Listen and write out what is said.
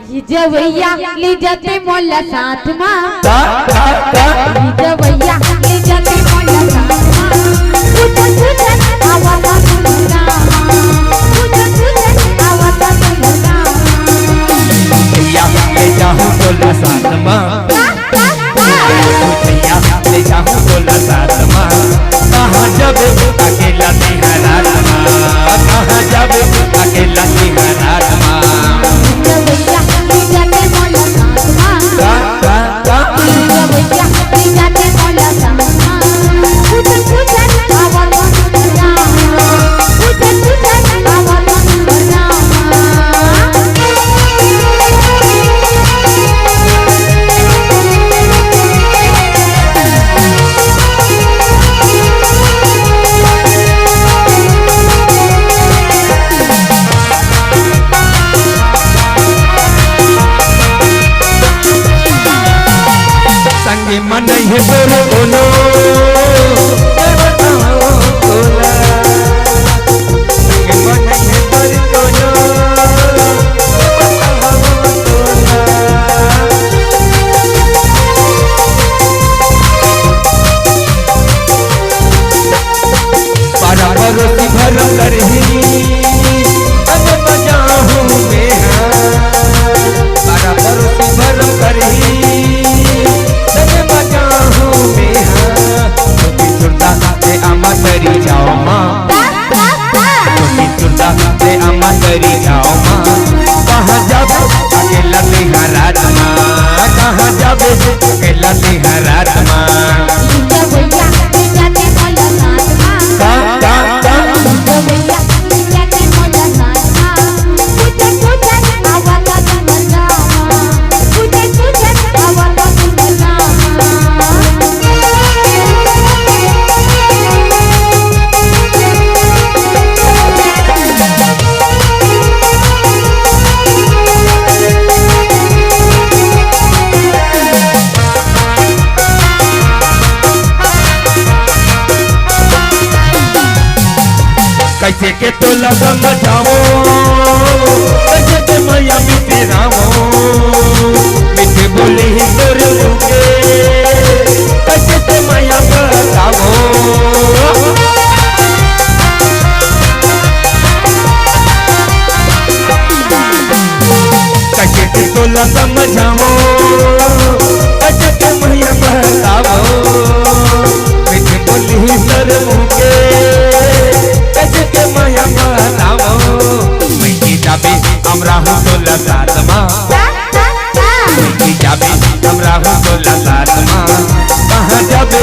जवैया ले जाते मोला साथ मां जवैया ले जाते मोला साथ मां पूछ आवाज़ सुनना पूछ आवाज़ सुनना जवैया ले जाऊं मोला साथ मां जवैया ले जाऊं मोला साथ मां कहां जब अकेला तेरा रात मां कहां जब अकेला तेरा रात मां जवैया ले जाते मोला साथ मां जवैया ले जाते मोला साथ मां पूछ आवाज़ सुनना पूछ आवाज़ सुनना संगे मन है तोर कोनो बताओ तोला संगे मन है तोर कोनो बताओ तोला पारा परोसी भरम करही अब बजाऊं मैं पारा परोसी भरम करही तरी जाओ माँ से अम्मा तरी जाओ माँ कहाँ जब अकेला तेरा रात माँ कहाँ जब अकेला तेरा रात माँ जवैया ले जाते मोला साथ मां जवैया ले जाते मोला साथ मां पूछ आवाज़ सुनना पूछ आवाज़ सुनना कैसे के तो लगा मचाओ कैसे के मैया मिटे रामो मिठे बोले ही तोर मुके कैसे के मैया बताओ कैसे के तो लगा मचाओ कैसे के मैया बताओ मिठे बोले ही तोर मुके हमरा हो तोला साथ मां जाबे हमरा हो तोला साथ मां कहां जाबे